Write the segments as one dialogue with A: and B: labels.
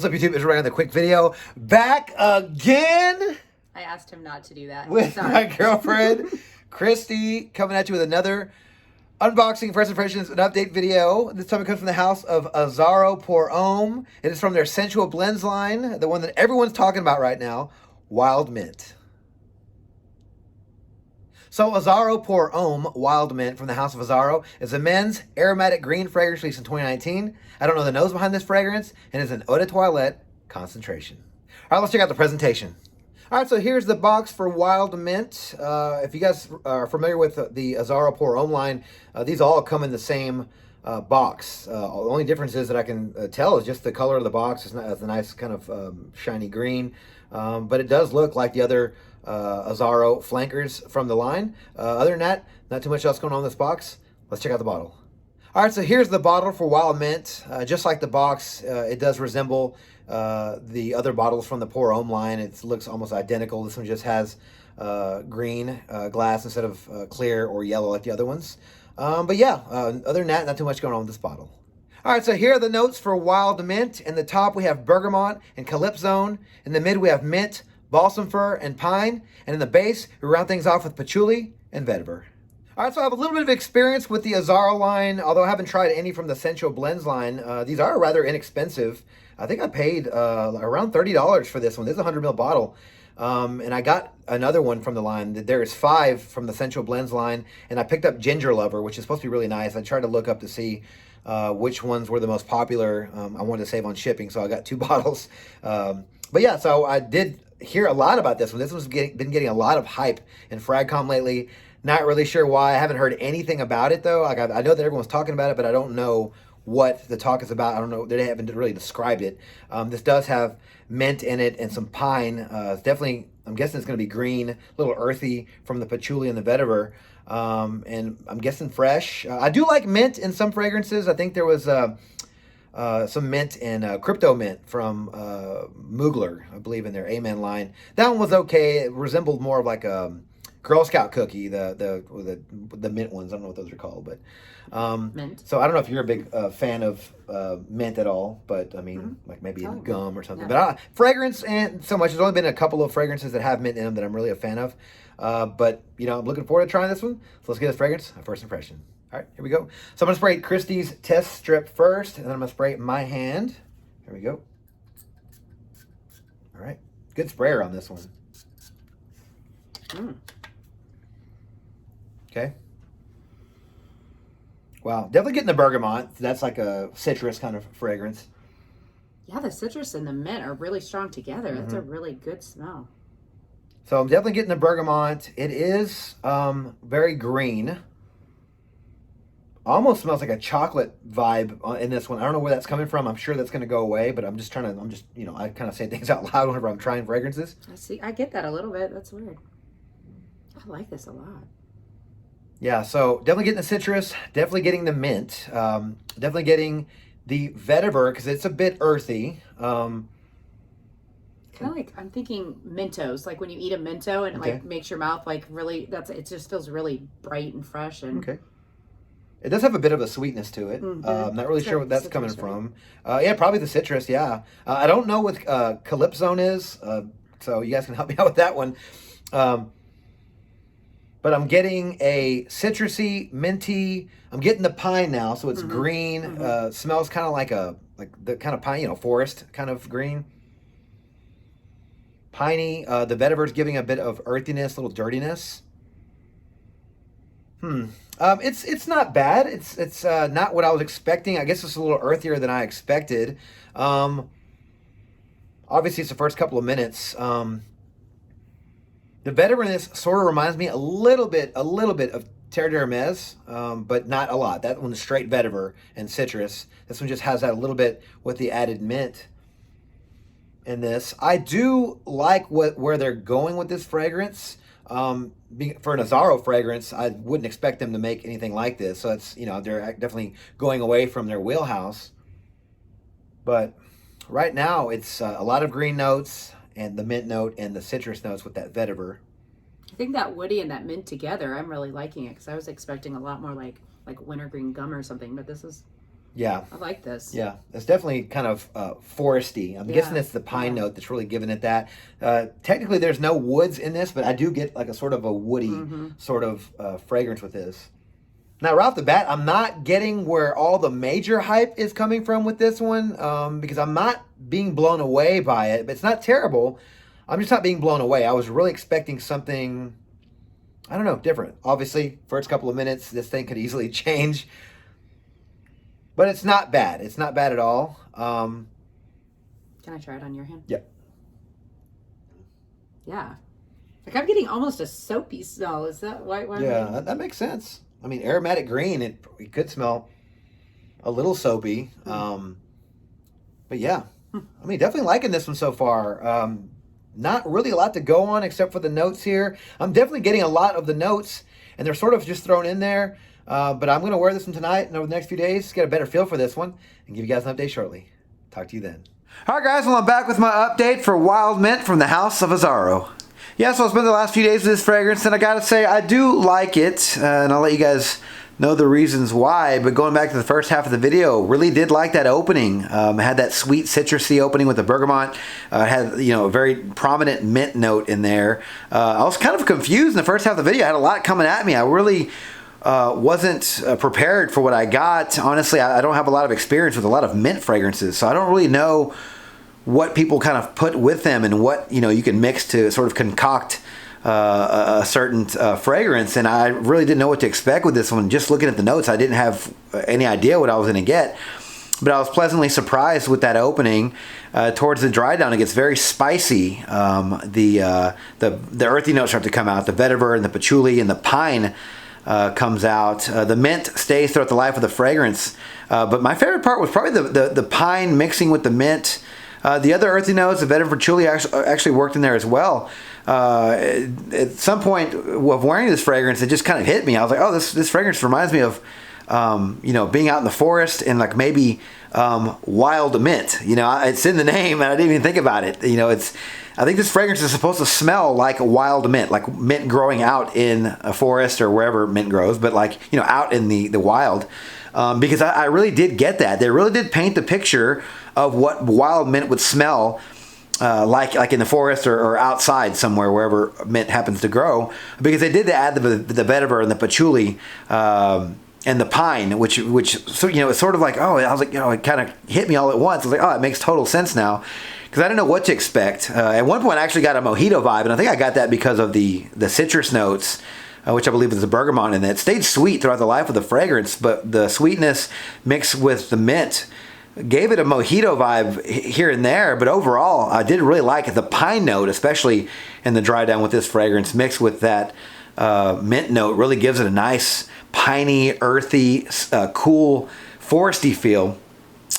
A: What's up, YouTube? It's Ray on the quick video. Back again
B: I asked him not to do that.
A: with my girlfriend, Kristy, coming at you with another unboxing, first impressions, and update video. This time it comes from the house of Azzaro Pour Homme. It is from their Sensual Blends line, the one that everyone's talking about right now, Wild Mint. So Azzaro Pour Homme Wild Mint from the house of Azzaro is a men's aromatic green fragrance released in 2019. I don't know the nose behind this fragrance, and it's an eau de toilette concentration. All right, let's check out the presentation. All right, so here's the box for Wild Mint. If you guys are familiar with the Azzaro Pour Homme line, these all come in the same box. The only difference is that I can tell is just the color of the box. It's a nice kind of shiny green, but it does look like the other Azzaro flankers from the line. Other than that, not too much else going on in this box. Let's check out the bottle. All right, so here's the bottle for Wild Mint. Just like the box, it does resemble the other bottles from the Pour Homme line. It looks almost identical. This one just has green glass instead of clear or yellow like the other ones. But yeah, other than that, not too much going on with this bottle. All right, so here are the notes for Wild Mint. In the top, we have bergamot and calypsone. In the mid, we have mint, balsam fir, and pine. And in the base, we round things off with patchouli and vetiver. All right, so I have a little bit of experience with the Azzaro line, although I haven't tried any from the Sensual Blends line. These are rather inexpensive. I think I paid around $30 for this one. This is a 100 ml bottle. And I got another one from the line. There is 5 from the Sensual Blends line, and I picked up Ginger Lover, which is supposed to be really nice. I tried to look up to see which ones were the most popular. I wanted to save on shipping, so I got 2 bottles. But yeah, so I did hear a lot about this one. This one's been getting a lot of hype in Fragcom lately. Not really sure why. I haven't heard anything about it, though. Like I know that everyone's talking about it, but I don't know what the talk is about. I don't know. They haven't really described it. This does have mint in it and some pine. It's definitely, I'm guessing it's going to be green, a little earthy from the patchouli and the vetiver. And I'm guessing fresh. I do like mint in some fragrances. I think there was some mint in Crypto Mint from Mugler, I believe, in their Amen line. That one was okay. It resembled more of like a Girl Scout cookie, the mint ones. I don't know what those are called, but
B: mint.
A: So I don't know if you're a big fan of mint at all, but I mean, like maybe in gum or something.
B: Yeah.
A: But fragrance and so much. There's only been a couple of fragrances that have mint in them that I'm really a fan of. But you know, I'm looking forward to trying this one. So let's get this fragrance, a first impression. All right, here we go. So I'm gonna spray Kristy's test strip first, and then I'm gonna spray my hand. Here we go. All right, good sprayer on this one. Okay. Wow, definitely getting the bergamot. That's like a citrus kind of fragrance.
B: Yeah, the citrus and the mint are really strong together. That's a really good smell.
A: So I'm definitely getting the bergamot. It is very green. Almost smells like a chocolate vibe in this one. I don't know where that's coming from. I'm sure that's going to go away, but I'm just, you know, I kind of say things out loud whenever I'm trying fragrances.
B: I get that a little bit. That's weird. I like this a lot.
A: Yeah, so definitely getting the citrus, definitely getting the mint, definitely getting the vetiver because it's a bit earthy.
B: Kind of like, I'm thinking Mentos, like when you eat a Mento and it like makes your mouth like really, it just feels really bright and fresh. And
A: okay. It does have a bit of a sweetness to it. Not really sure what that's coming from. Yeah, probably the citrus, yeah. I don't know what calypsone is, so you guys can help me out with that one. But I'm getting a citrusy, minty. I'm getting the pine now, so it's green. Smells kind of like the kind of pine, you know, forest kind of green. Piney. The vetiver's giving a bit of earthiness, a little dirtiness. It's not bad. It's not what I was expecting. I guess it's a little earthier than I expected. Obviously, it's the first couple of minutes. The vetiver in this sort of reminds me a little bit of Terre d'Hermes, but not a lot. That one's straight vetiver and citrus. This one just has that a little bit with the added mint in this. I do like where they're going with this fragrance. For an Azzaro fragrance, I wouldn't expect them to make anything like this. So it's, you know, they're definitely going away from their wheelhouse. But right now, it's a lot of green notes and the mint note and the citrus notes with that vetiver.
B: I think that woody and that mint together, I'm really liking it because I was expecting a lot more like wintergreen gum or something, but this is
A: Yeah.
B: I like this.
A: Yeah, it's definitely kind of foresty. I'm guessing it's the pine note that's really giving it that. Technically, there's no woods in this, but I do get like a sort of a woody sort of fragrance with this. Now, right off the bat, I'm not getting where all the major hype is coming from with this one because I'm not being blown away by it. But it's not terrible. I'm just not being blown away. I was really expecting something, I don't know, different. Obviously, first couple of minutes, this thing could easily change. But it's not bad. It's not bad at all.
B: Can I try it on your hand?
A: Yep.
B: Yeah. Like I'm getting almost a soapy smell. Is that why?
A: Yeah, that makes sense. I mean, aromatic green, it could smell a little soapy. But yeah, I mean, definitely liking this one so far. Not really a lot to go on except for the notes here. I'm definitely getting a lot of the notes, and they're sort of just thrown in there. But I'm going to wear this one tonight and over the next few days, get a better feel for this one, and give you guys an update shortly. Talk to you then. All right, guys, well, I'm back with my update for Wild Mint from the House of Azzaro. Yeah, so I spent the last few days with this fragrance, and I got to say, I do like it, and I'll let you guys know the reasons why. But going back to the first half of the video, really did like that opening. It had that sweet citrusy opening with the bergamot. It had, you know, a very prominent mint note in there. I was kind of confused in the first half of the video. I had a lot coming at me. I really wasn't prepared for what I got. Honestly, I don't have a lot of experience with a lot of mint fragrances, so I don't really know what people kind of put with them and what, you know, you can mix to sort of concoct a certain fragrance. And I really didn't know what to expect with this one. Just looking at the notes, I didn't have any idea what I was going to get. But I was pleasantly surprised with that opening. Towards the dry down, it gets very spicy. The earthy notes start to come out. The vetiver and the patchouli and the pine comes out. The mint stays throughout the life of the fragrance. But my favorite part was probably the pine mixing with the mint. The other earthy notes, the vetiver patchouli actually worked in there as well. At some point of wearing this fragrance, it just kind of hit me. I was like, oh, this fragrance reminds me of you know, being out in the forest and like maybe wild mint. You know, it's in the name and I didn't even think about it. You know, I think this fragrance is supposed to smell like wild mint, like mint growing out in a forest or wherever mint grows, but like, you know, out in the wild. Because I really did get that. They really did paint the picture of what wild mint would smell like in the forest or outside somewhere, wherever mint happens to grow. Because they did add the vetiver and the patchouli and the pine, which so, you know, it's sort of like, oh, I was like, you know, it kind of hit me all at once. I was like, oh, it makes total sense now. Because I didn't know what to expect. At one point, I actually got a mojito vibe, and I think I got that because of the citrus notes, which I believe is the bergamot in it. It stayed sweet throughout the life of the fragrance, but the sweetness mixed with the mint gave it a mojito vibe here and there. But overall, I did really like the pine note, especially in the dry down with this fragrance, mixed with that mint note. Really gives it a nice piney, earthy, cool, foresty feel.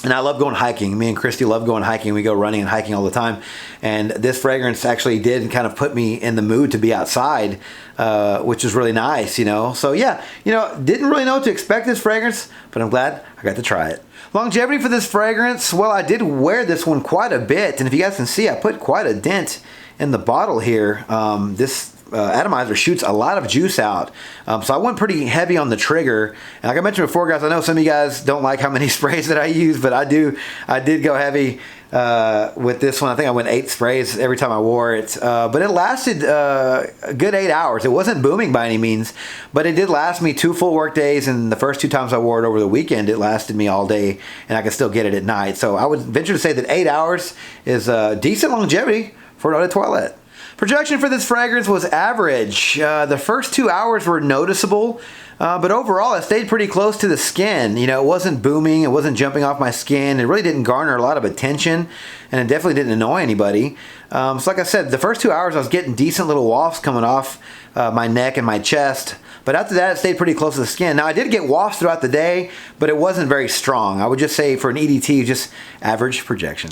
A: And I love going hiking. Me and Kristy love going hiking. We go running and hiking all the time. And this fragrance actually did kind of put me in the mood to be outside, which is really nice, you know. So yeah, you know, didn't really know what to expect this fragrance, but I'm glad I got to try it. Longevity for this fragrance, well, I did wear this one quite a bit. And if you guys can see, I put quite a dent in the bottle here. This atomizer shoots a lot of juice out, so I went pretty heavy on the trigger. And like I mentioned before, guys, I know some of you guys don't like how many sprays that I use, but I did go heavy with this one. I think I went 8 sprays every time I wore it, but it lasted a good 8 hours. It wasn't booming by any means, but it did last me 2 full work days, and the first 2 times I wore it over the weekend, it lasted me all day, and I could still get it at night. So I would venture to say that 8 hours is decent longevity for an eau de toilette. Projection for this fragrance was average. The first 2 hours were noticeable, but overall it stayed pretty close to the skin. You know, it wasn't booming, it wasn't jumping off my skin. It really didn't garner a lot of attention, and it definitely didn't annoy anybody. So like I said, the first 2 hours I was getting decent little wafts coming off my neck and my chest. But after that, it stayed pretty close to the skin. Now, I did get wafts throughout the day, but it wasn't very strong. I would just say for an EDT, just average projection.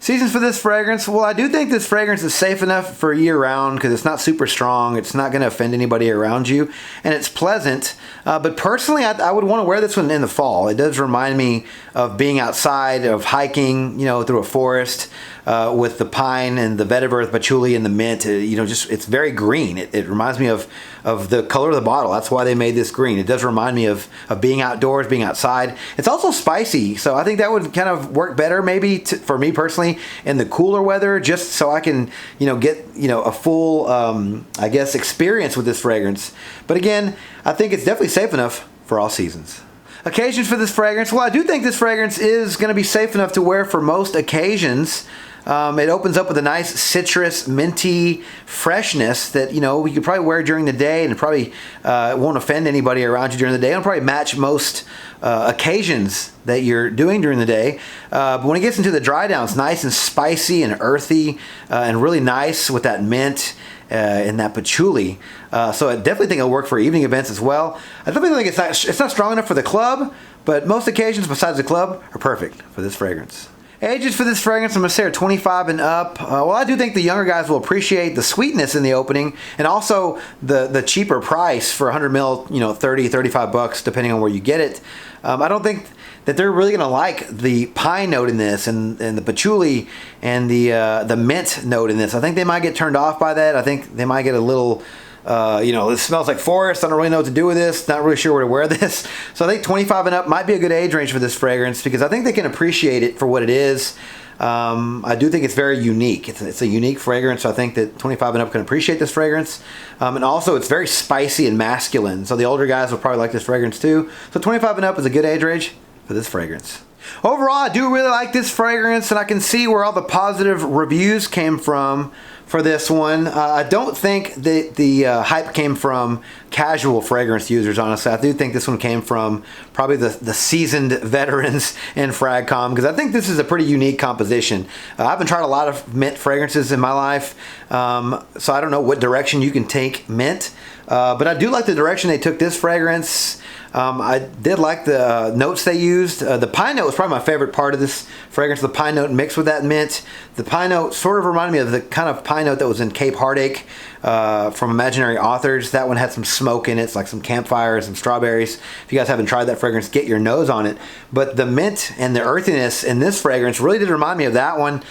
A: Seasons for this fragrance, well, I do think this fragrance is safe enough for year-round because it's not super strong. It's not going to offend anybody around you, and it's pleasant. But personally, I would want to wear this one in the fall. It does remind me of being outside, of hiking, you know, through a forest with the pine and the vetiver, the patchouli, and the mint. You know, just it's very green. It reminds me of of the color of the bottle. That's why they made this green. It does remind me of being outdoors, being outside. It's also spicy, so I think that would kind of work better maybe for me personally in the cooler weather, just so I can, get, a full, I guess, experience with this fragrance. But again, I think it's definitely safe enough for all seasons. Occasions for this fragrance. Well, I do think this fragrance is going to be safe enough to wear for most occasions. It opens up with a nice citrus, minty freshness that, we could probably wear during the day, and it probably won't offend anybody around you during the day. It'll probably match most occasions that you're doing during the day. But when it gets into the dry down, it's nice and spicy and earthy and really nice with that mint and that patchouli. So I definitely think it'll work for evening events as well. I definitely think it's not strong enough for the club, but most occasions besides the club are perfect for this fragrance. Ages for this fragrance, I'm going to say are 25 and up. Well, I do think the younger guys will appreciate the sweetness in the opening, and also the cheaper price for 100 mil, 30, 35 bucks, depending on where you get it. I don't think that they're really going to like the pine note in this, and the patchouli and the mint note in this. I think they might get turned off by that. I think they might get a little, it smells like forest. I don't really know what to do with this. Not really sure where to wear this. So I think 25 and up might be a good age range for this fragrance, because I think they can appreciate it for what it is. I do think it's very unique. It's a unique fragrance, so I think that 25 and up can appreciate this fragrance. And also, it's very spicy and masculine, so the older guys will probably like this fragrance too. So 25 and up is a good age range for this fragrance. Overall, I do really like this fragrance, and I can see where all the positive reviews came from for this one. I don't think that the hype came from casual fragrance users, honestly. I do think this one came from probably the seasoned veterans in FragCom, because I think this is a pretty unique composition. I haven't tried a lot of mint fragrances in my life, so I don't know what direction you can take mint, but I do like the direction they took this fragrance. I did like the notes they used. The pine note was probably my favorite part of this fragrance, the pine note mixed with that mint. The pine note sort of reminded me of the kind of pine note that was in Cape Heartache from Imaginary Authors. That one had some smoke in it. It's like some campfire, some strawberries. If you guys haven't tried that fragrance, get your nose on it. But the mint and the earthiness in this fragrance really did remind me of that one.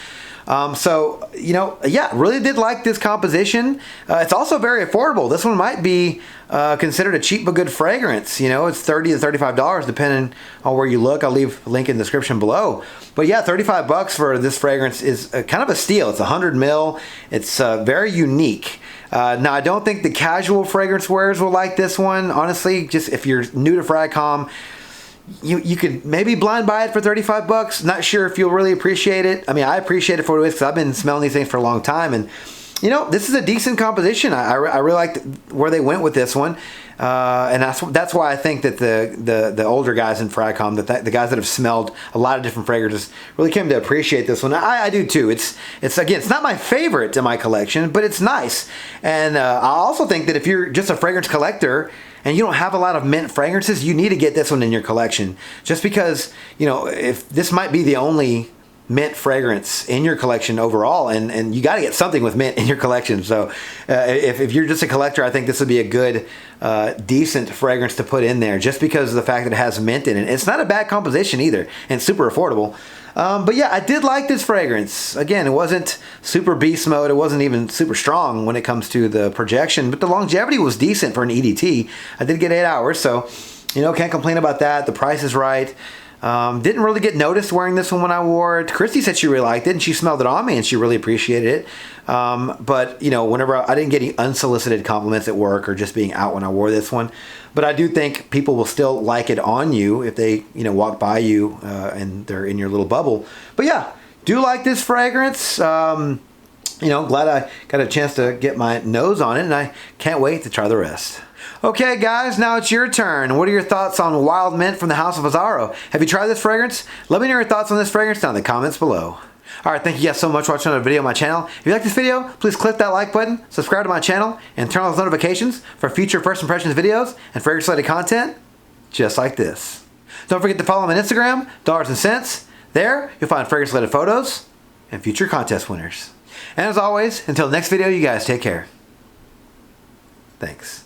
A: So, really did like this composition. It's also very affordable. This one might be considered a cheap but good fragrance. It's $30 to $35 depending on where you look. I'll leave a link in the description below. But yeah, 35 bucks for this fragrance is kind of a steal. It's 100 mil. It's very unique. Now, I don't think the casual fragrance wearers will like this one. Honestly, just if you're new to FragCom, you could maybe blind buy it for 35 bucks. Not sure if you'll really appreciate it. I mean, I appreciate it for what it is, because I've been smelling these things for a long time, and this is a decent composition. I really liked where they went with this one, and that's why I think that the older guys in FragCom, the guys that have smelled a lot of different fragrances, really came to appreciate this one. I do too. It's again, it's not my favorite in my collection, but it's nice. And I also think that if you're just a fragrance collector and you don't have a lot of mint fragrances, you need to get this one in your collection. Just because, if this might be the only mint fragrance in your collection overall, and you got to get something with mint in your collection. So if you're just a collector, I think this would be a good, decent fragrance to put in there, just because of the fact that it has mint in it. It's not a bad composition either, and super affordable. But yeah, I did like this fragrance. Again, it wasn't super beast mode. It wasn't even super strong when it comes to the projection, but the longevity was decent for an EDT. I did get 8 hours, so, can't complain about that. The price is right. Didn't really get noticed wearing this one when I wore it. Kristy said she really liked it, and she smelled it on me, and she really appreciated it. But, whenever I didn't get any unsolicited compliments at work or just being out when I wore this one. But I do think people will still like it on you if they, walk by you and they're in your little bubble. But yeah, do like this fragrance. Glad I got a chance to get my nose on it, and I can't wait to try the rest. Okay, guys, now it's your turn. What are your thoughts on Wild Mint from the House of Azzaro? Have you tried this fragrance? Let me know your thoughts on this fragrance down in the comments below. Alright, thank you guys so much for watching another video on my channel. If you like this video, please click that like button, subscribe to my channel, and turn on those notifications for future first impressions videos and fragrance-related content just like this. Don't forget to follow me on Instagram, Dollars and Cents. There, you'll find fragrance-related photos and future contest winners. And as always, until the next video, you guys take care. Thanks.